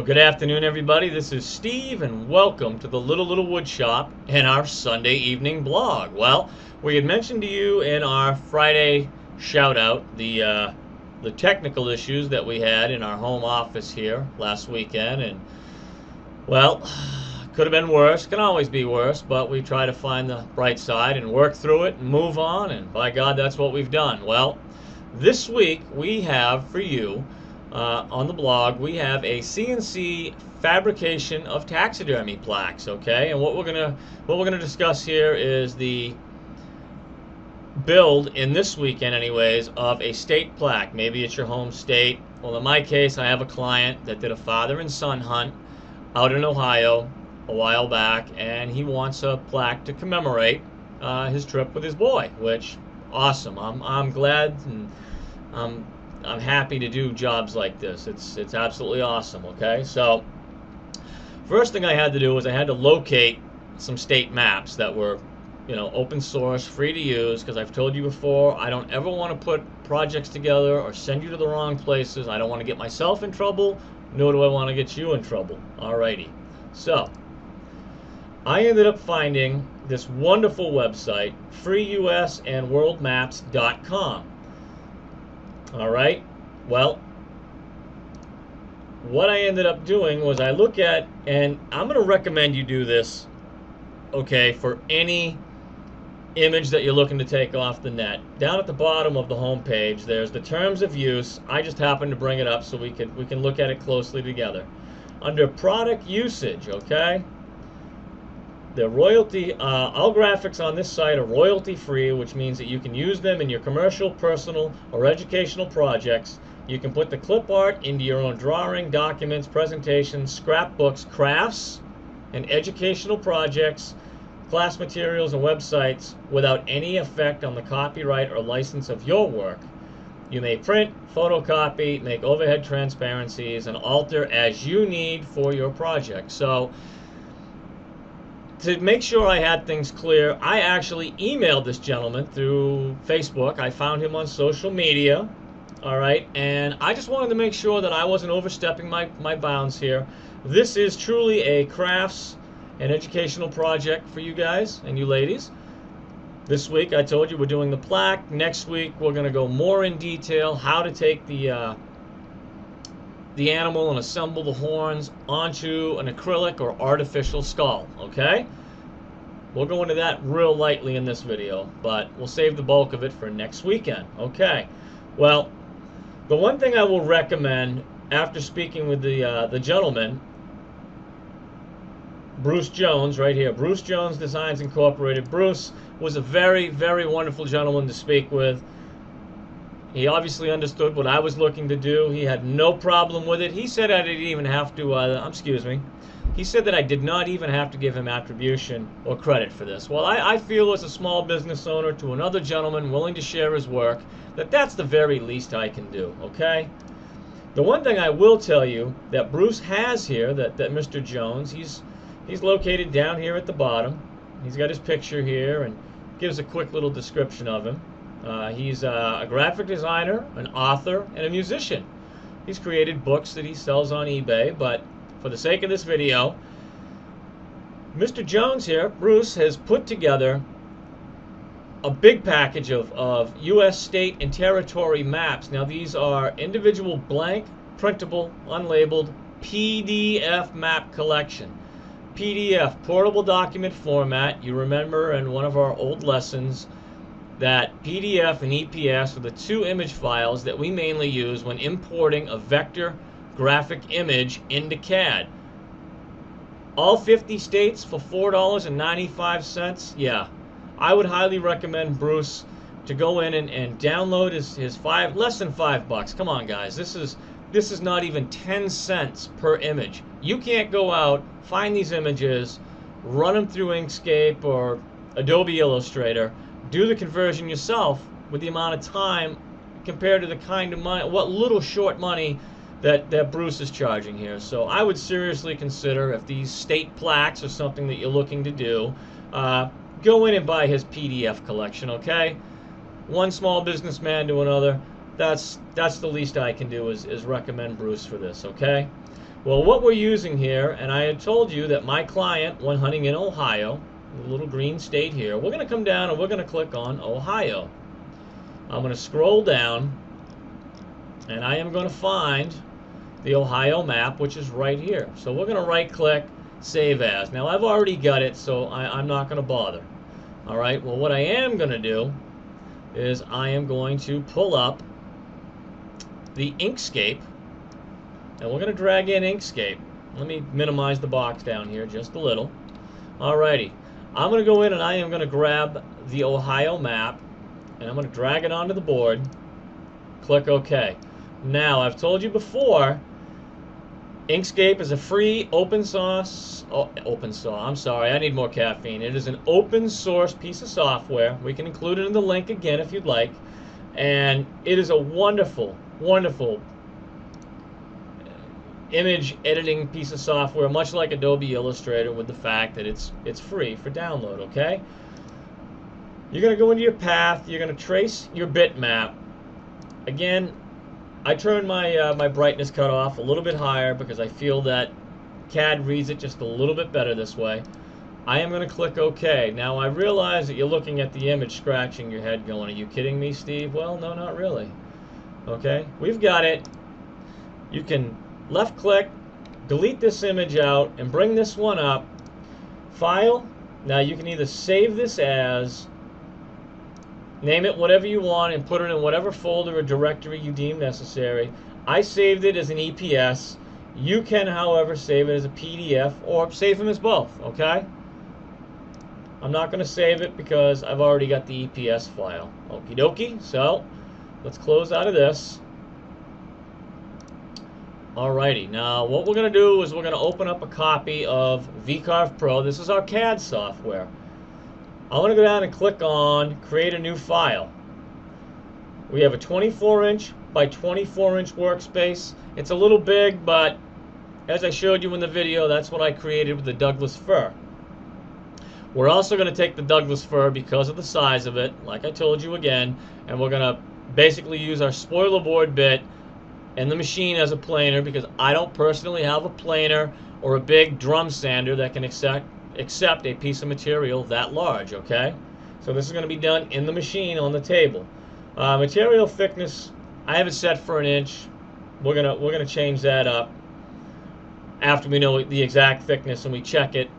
Well, good afternoon, everybody. This is Steve, and welcome to the Little Wood Shop and our Sunday evening blog. Well, we had mentioned to you in our Friday shout-out the technical issues that we had in our home office here last weekend, and, well, could have been worse. Can always be worse, but we try to find the bright side and work through it and move on, and by God, that's what we've done. Well, this week we have for you on the blog, we have a CNC fabrication of taxidermy plaques, okay? And what we're gonna discuss here is the build in this weekend, anyways, of a state plaque. Maybe it's your home state. Well, in my case, I have a client that did a father and son hunt out in Ohio a while back, and he wants a plaque to commemorate his trip with his boy, which awesome. I'm glad, and I'm happy to do jobs like this. It's absolutely awesome, okay? So first thing I had to do was I had to locate some state maps that were, you know, open source, free to use, because I've told you before, I don't ever want to put projects together or send you to the wrong places. I don't want to get myself in trouble, nor do I want to get you in trouble. Alrighty. So I ended up finding this wonderful website, freeusandworldmaps.com. Alright, well, what I ended up doing was I look at, and I'm going to recommend you do this, okay, for any image that you're looking to take off the net. Down at the bottom of the home page, there's the terms of use. I just happened to bring it up so we can look at it closely together. Under product usage, okay, the royalty, all graphics on this site are royalty free, which means that you can use them in your commercial, personal, or educational projects. You can put the clip art into your own drawing, documents, presentations, scrapbooks, crafts, and educational projects, class materials, and websites without any effect on the copyright or license of your work. You may print, photocopy, make overhead transparencies, and alter as you need for your project. So, to make sure I had things clear, I actually emailed this gentleman through Facebook. I found him on social media, all right, and I just wanted to make sure that I wasn't overstepping my bounds here. This is truly a crafts and educational project for you guys and you ladies. This week, I told you we're doing the plaque. Next week, we're going to go more in detail how to take the animal and assemble the horns onto an acrylic or artificial skull, okay? We'll go into that real lightly in this video, but we'll save the bulk of it for next weekend, okay? Well, the one thing I will recommend after speaking with the gentleman, Bruce Jones, right here, Bruce Jones Designs Incorporated. Bruce was a very, very wonderful gentleman to speak with. He obviously understood what I was looking to do. He had no problem with it. He said I didn't even have to, he said that I did not even have to give him attribution or credit for this. Well, I feel as a small business owner to another gentleman willing to share his work, that's the very least I can do, okay? The one thing I will tell you that Bruce has here, that Mr. Jones, he's located down here at the bottom. He's got his picture here and gives a quick little description of him. He's a graphic designer, an author, and a musician. He's created books that he sells on eBay, but for the sake of this video, Mr. Jones here, Bruce, has put together a big package of U.S. state and territory maps. Now, these are individual blank, printable, unlabeled PDF map collection. PDF, portable document format. You remember in one of our old lessons that PDF and EPS are the two image files that we mainly use when importing a vector graphic image into CAD. All 50 states for $4.95. Yeah, I would highly recommend Bruce to go in and download his less than $5. Come on, guys, this is not even 10 cents per image. You can't go out, find these images, run them through Inkscape or Adobe Illustrator, do the conversion yourself with the amount of time compared to the kind of money, what little short money that Bruce is charging here. So I would seriously consider, if these state plaques are something that you're looking to do, go in and buy his PDF collection, okay? One small businessman to another, that's the least I can do is recommend Bruce for this, okay? Well, what we're using here, and I had told you that my client went hunting in Ohio, the little green state here. We're going to come down and we're going to click on Ohio. I'm going to scroll down, and I am going to find the Ohio map, which is right here. So we're going to right click, save as. Now I've already got it, so I'm not going to bother. All right, well, what I am going to do is I am going to pull up the Inkscape, and we're going to drag in Inkscape. Let me minimize the box down here just a little. Alrighty, I'm going to go in and I am going to grab the Ohio map, and I'm going to drag it onto the board. Click OK. Now, I've told you before, Inkscape is a free open source. I'm sorry, I need more caffeine. It is an open source piece of software. We can include it in the link again if you'd like. And it is a wonderful, wonderful image editing piece of software, much like Adobe Illustrator, with the fact that it's free for download. Okay. You're going to go into your path. You're going to trace your bitmap. Again, I turned my my brightness cutoff a little bit higher because I feel that CAD reads it just a little bit better this way. I am going to click OK. Now I realize that you're looking at the image scratching your head going, are you kidding me, Steve? Well, no, not really. Okay, we've got it. You can left click, delete this image out, and bring this one up. File. Now you can either save this as, name it whatever you want, and put it in whatever folder or directory you deem necessary. I saved it as an EPS. You can, however, save it as a PDF or save them as both, okay? I'm not going to save it because I've already got the EPS file. Okie dokie. So let's close out of this. Alrighty, now what we're going to do is we're going to open up a copy of VCarve Pro. This is our CAD software. I'm going to go down and click on Create a New File. We have a 24-inch by 24-inch workspace. It's a little big, but as I showed you in the video, that's what I created with the Douglas fir. We're also going to take the Douglas fir because of the size of it, like I told you again, and we're going to basically use our spoiler board bit and the machine as a planer, because I don't personally have a planer or a big drum sander that can accept a piece of material that large. Okay, so this is going to be done in the machine on the table. Material thickness, I have it set for 1 inch. We're gonna change that up after we know the exact thickness and we check it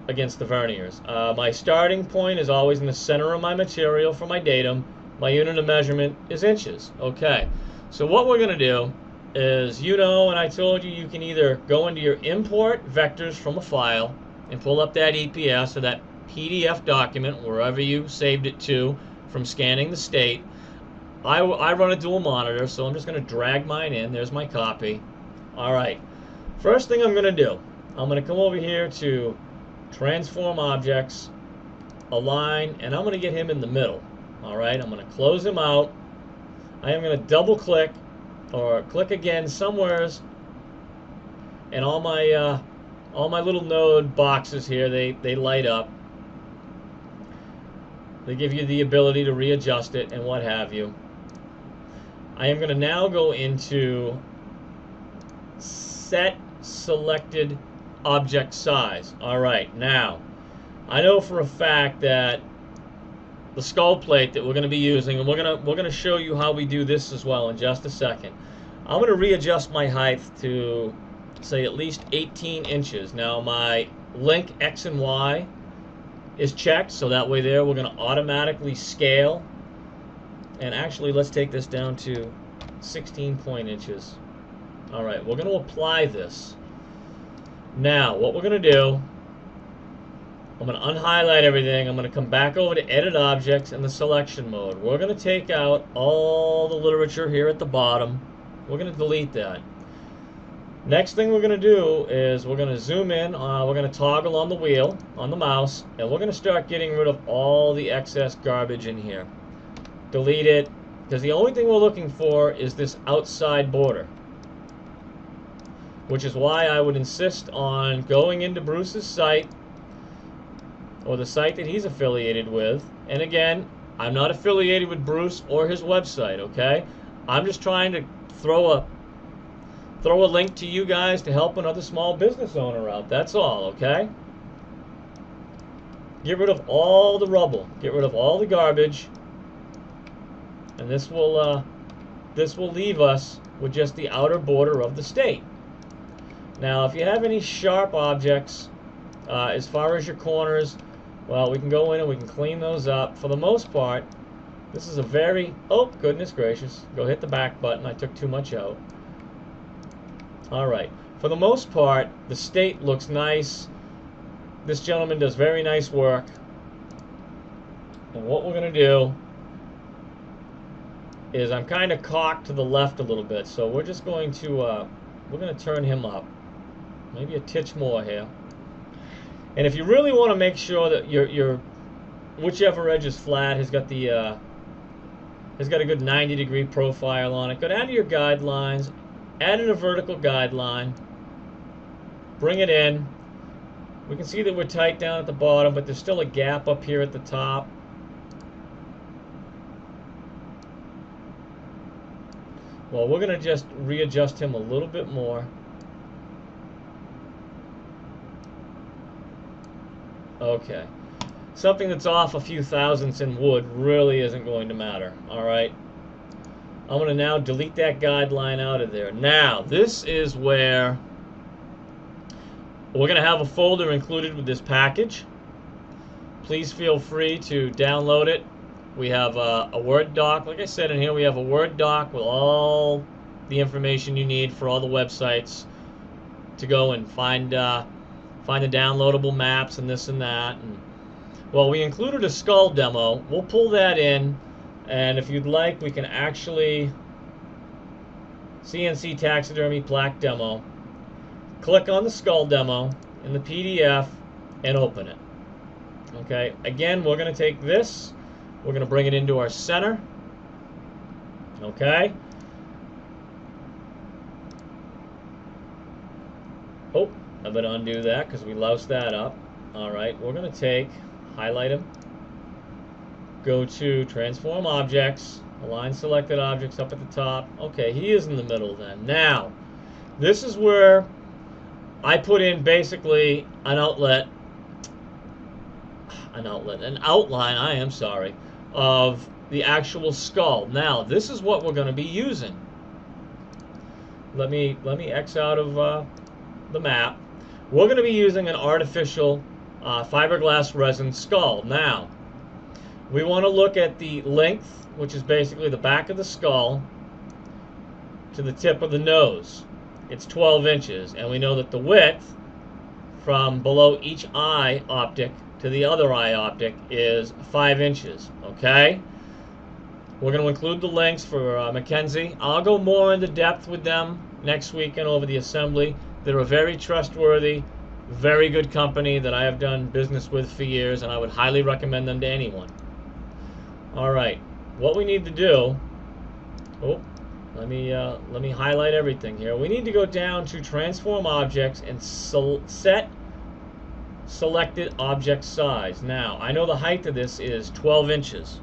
against the verniers. My starting point is always in the center of my material for my datum. My unit of measurement is inches. Okay, so what we're gonna do is, you know, and I told you, you can either go into your import vectors from a file and pull up that EPS or that PDF document wherever you saved it to from scanning the state. I run a dual monitor, so I'm just going to drag mine in. There's my copy. Alright, first thing I'm going to do, I'm going to come over here to Transform Objects, Align, and I'm going to get him in the middle. Alright, I'm going to close him out. I am going to double click or click again somewheres, and all my little node boxes here, they light up. They give you the ability to readjust it and what have you. I am going to now go into Set Selected Object Size. Alright, now, I know for a fact that the skull plate that we're going to be using, and we're going to show you how we do this as well in just a second. I'm going to readjust my height to, say, at least 18 inches. Now, my link X and Y is checked, so that way there we're going to automatically scale. And actually, let's take this down to 16 inches. Alright, we're going to apply this. Now, what we're going to do, I'm going to unhighlight everything. I'm going to come back over to Edit Objects in the Selection mode. We're going to take out all the literature here at the bottom. We're going to delete that. Next thing we're going to do is we're going to zoom in. We're going to toggle on the wheel, on the mouse, and we're going to start getting rid of all the excess garbage in here. Delete it, because the only thing we're looking for is this outside border, which is why I would insist on going into Bruce's site, or the site that he's affiliated with. And again, I'm not affiliated with Bruce or his website, okay? I'm just trying to throw throw a link to you guys to help another small business owner out. That's all, okay? Get rid of all the rubble. Get rid of all the garbage. And this will leave us with just the outer border of the state. Now, if you have any sharp objects, as far as your corners, well, we can go in and we can clean those up. For the most part, this is a very, oh, goodness gracious. Go hit the back button. I took too much out. All right. For the most part, the state looks nice. This gentleman does very nice work. And what we're going to do is I'm kind of cocked to the left a little bit, so we're just going to turn him up. Maybe a titch more here. And if you really want to make sure that your whichever edge is flat has got the has got a good 90-degree profile on it, go down to your guidelines, add in a vertical guideline, bring it in. We can see that we're tight down at the bottom, but there's still a gap up here at the top. Well, we're going to just readjust him a little bit more. Okay. Something that's off a few thousandths in wood really isn't going to matter. All right. I'm going to now delete that guideline out of there. Now, this is where we're going to have a folder included with this package. Please feel free to download it. We have a Word doc. Like I said in here, we have a Word doc with all the information you need for all the websites to go and find the downloadable maps and this and that. And, well, we included a skull demo. We'll pull that in, and if you'd like, we can actually CNC Taxidermy Plaque demo. Click on the skull demo in the PDF and open it. Okay, again, we're going to take this. We're going to bring it into our center. Okay. Oh, I better undo that because we loused that up. All right, we're going to highlight him, go to Transform Objects, Align Selected Objects up at the top. Okay, he is in the middle then. Now, this is where I put in basically an outline, I am sorry, of the actual skull. Now, this is what we're going to be using. Let me X out of the map. We're going to be using an artificial fiberglass resin skull. Now, we want to look at the length, which is basically the back of the skull, to the tip of the nose. It's 12 inches, and we know that the width from below each eye optic to the other eye optic is 5 inches. Okay? We're going to include the links for Mackenzie. I'll go more into depth with them next weekend over the assembly. They're a very trustworthy, very good company that I have done business with for years, and I would highly recommend them to anyone. All right, what we need to do, let me highlight everything here. We need to go down to Transform Objects and set Selected Object Size. Now, I know the height of this is 12 inches.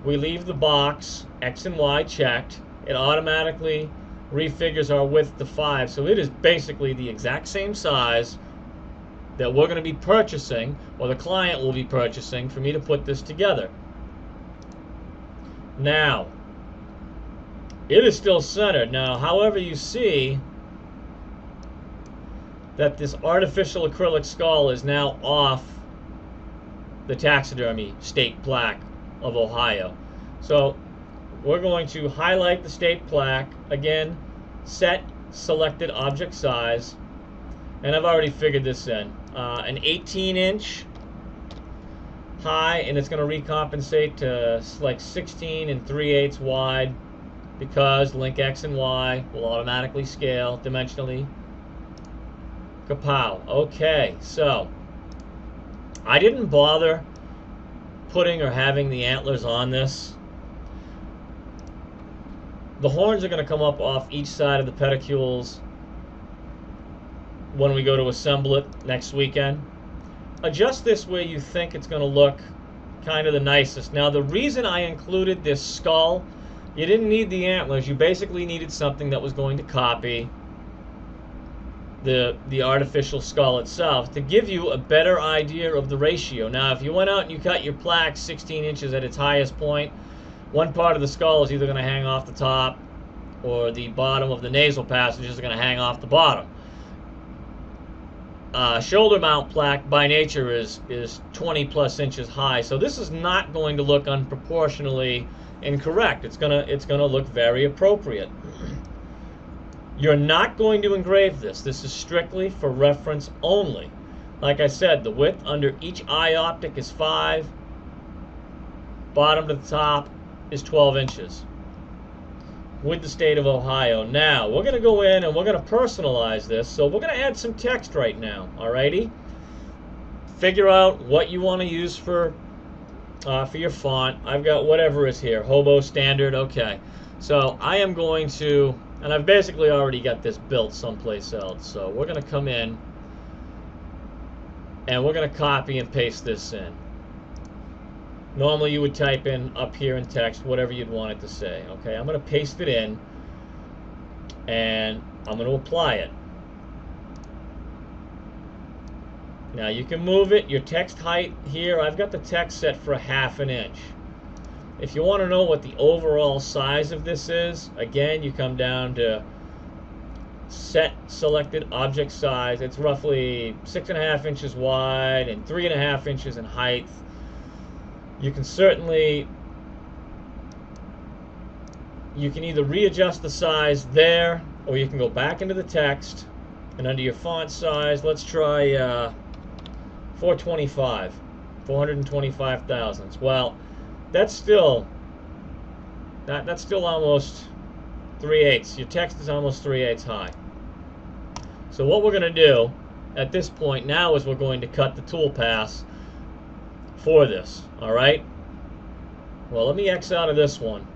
We leave the box X and Y checked. It automatically refigures our width to 5, so it is basically the exact same size that we're going to be purchasing, or the client will be purchasing, for me to put this together. Now, it is still centered. Now, however, you see that this artificial acrylic skull is now off the taxidermy state plaque of Ohio. So we're going to highlight the state plaque, again, set selected object size, and I've already figured this in. An 18-inch high, and it's going to recompensate to like 16 3/8 wide, because link X and Y will automatically scale dimensionally. Kapow. Okay, so I didn't bother putting or having the antlers on this. The horns are going to come up off each side of the pedicules when we go to assemble it next weekend. Adjust this where you think it's going to look kind of the nicest. Now, the reason I included this skull You didn't need the antlers. You basically needed something that was going to copy the artificial skull itself to give you a better idea of the ratio. Now, if you went out and you cut your plaque 16 inches at its highest point, one part of the skull is either going to hang off the top or the bottom of the nasal passages are going to hang off the bottom. Shoulder mount plaque by nature is 20 plus inches high, so this is not going to look unproportionally incorrect. It's gonna look very appropriate. You're not going to engrave this. This is strictly for reference only. Like I said, the width under each eye optic is 5. Bottom to the top is 12 inches. With the state of Ohio. Now, we're going to go in and we're going to personalize this. So we're going to add some text right now. Alrighty? Figure out what you want to use for your font. I've got whatever is here. Hobo Standard. Okay. So I am going to, and I've basically already got this built someplace else. So we're going to come in and we're going to copy and paste this in. Normally you would type in up here in text whatever you'd want it to say. Okay, I'm going to paste it in and I'm going to apply it. Now you can move it. Your text height here, I've got the text set for 1/2 inch. If you want to know what the overall size of this is, again you come down to set selected object size. It's roughly 6.5 inches wide and 3.5 inches in height. You can certainly, you can either readjust the size there, or you can go back into the text, and under your font size, let's try 425, 425 thousandths. Well, that's still, that's still almost 3/8. Your text is almost 3/8 high. So what we're going to do at this point now is we're going to cut the tool pass for this. Alright? Well, let me X out of this one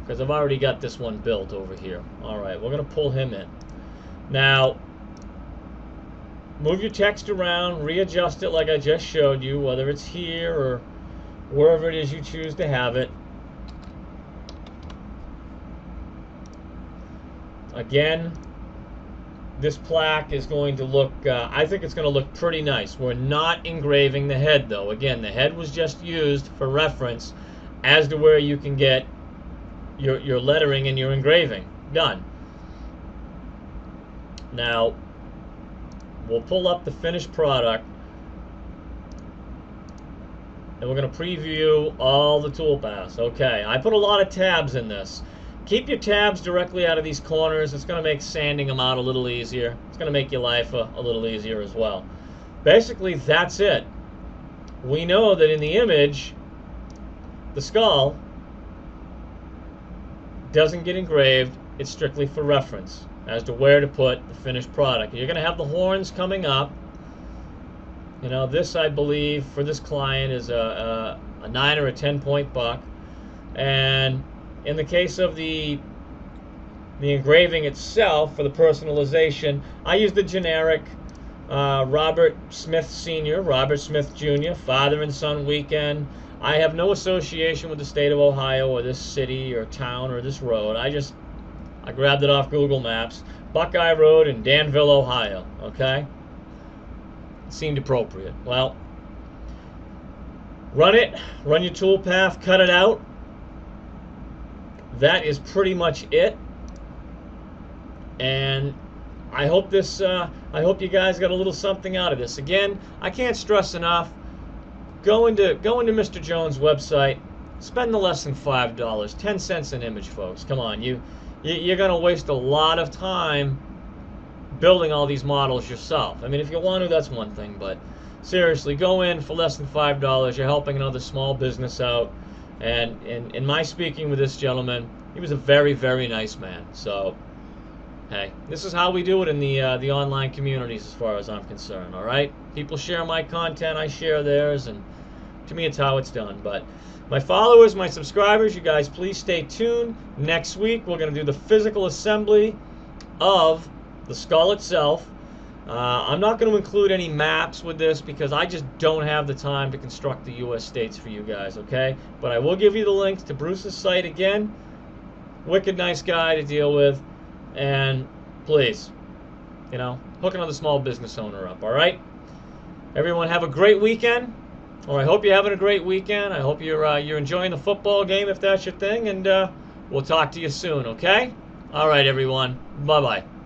because I've already got this one built over here. Alright, we're going to pull him in. Now, move your text around, readjust it like I just showed you, whether it's here or wherever it is you choose to have it. Again, this plaque is going to look, I think it's going to look pretty nice. We're not engraving the head though. Again, the head was just used for reference as to where you can get your lettering and your engraving done. Now, we'll pull up the finished product and we're going to preview all the toolpaths. Okay, I put a lot of tabs in this. Keep your tabs directly out of these corners. It's going to make sanding them out a little easier. It's going to make your life a little easier as well. Basically, that's it. We know that in the image, the skull doesn't get engraved. It's strictly for reference as to where to put the finished product. You're going to have the horns coming up. You know, this, I believe, for this client is a 9 or a 10-point buck. And in the case of the engraving itself, for the personalization, I used the generic Robert Smith Sr., Robert Smith Jr., father and son weekend. I have no association with the state of Ohio or this city or town or this road. I grabbed it off Google Maps. Buckeye Road in Danville, Ohio. Okay? It seemed appropriate. Well, run it. Run your toolpath. Cut it out. That is pretty much it. And I hope this. I hope you guys got a little something out of this. Again, I can't stress enough. Go into Mr. Jones' website. Spend the less than $5, 10 cents an image, folks. Come on, you're gonna waste a lot of time building all these models yourself. I mean, if you want to, that's one thing, but seriously, go in for less than $5. You're helping another small business out. And in my speaking with this gentleman, he was a very, very nice man. So, hey, this is how we do it in the online communities as far as I'm concerned, all right? People share my content, I share theirs, and to me it's how it's done. But my followers, my subscribers, you guys please stay tuned. Next week we're going to do the physical assembly of the skull itself. I'm not going to include any maps with this because I just don't have the time to construct the U.S. states for you guys, okay? But I will give you the links to Bruce's site again. Wicked nice guy to deal with. And please, you know, hook another small business owner up, all right? Everyone have a great weekend. Or I hope you're having a great weekend. I hope you're enjoying the football game if that's your thing. And we'll talk to you soon, okay? All right, everyone. Bye-bye.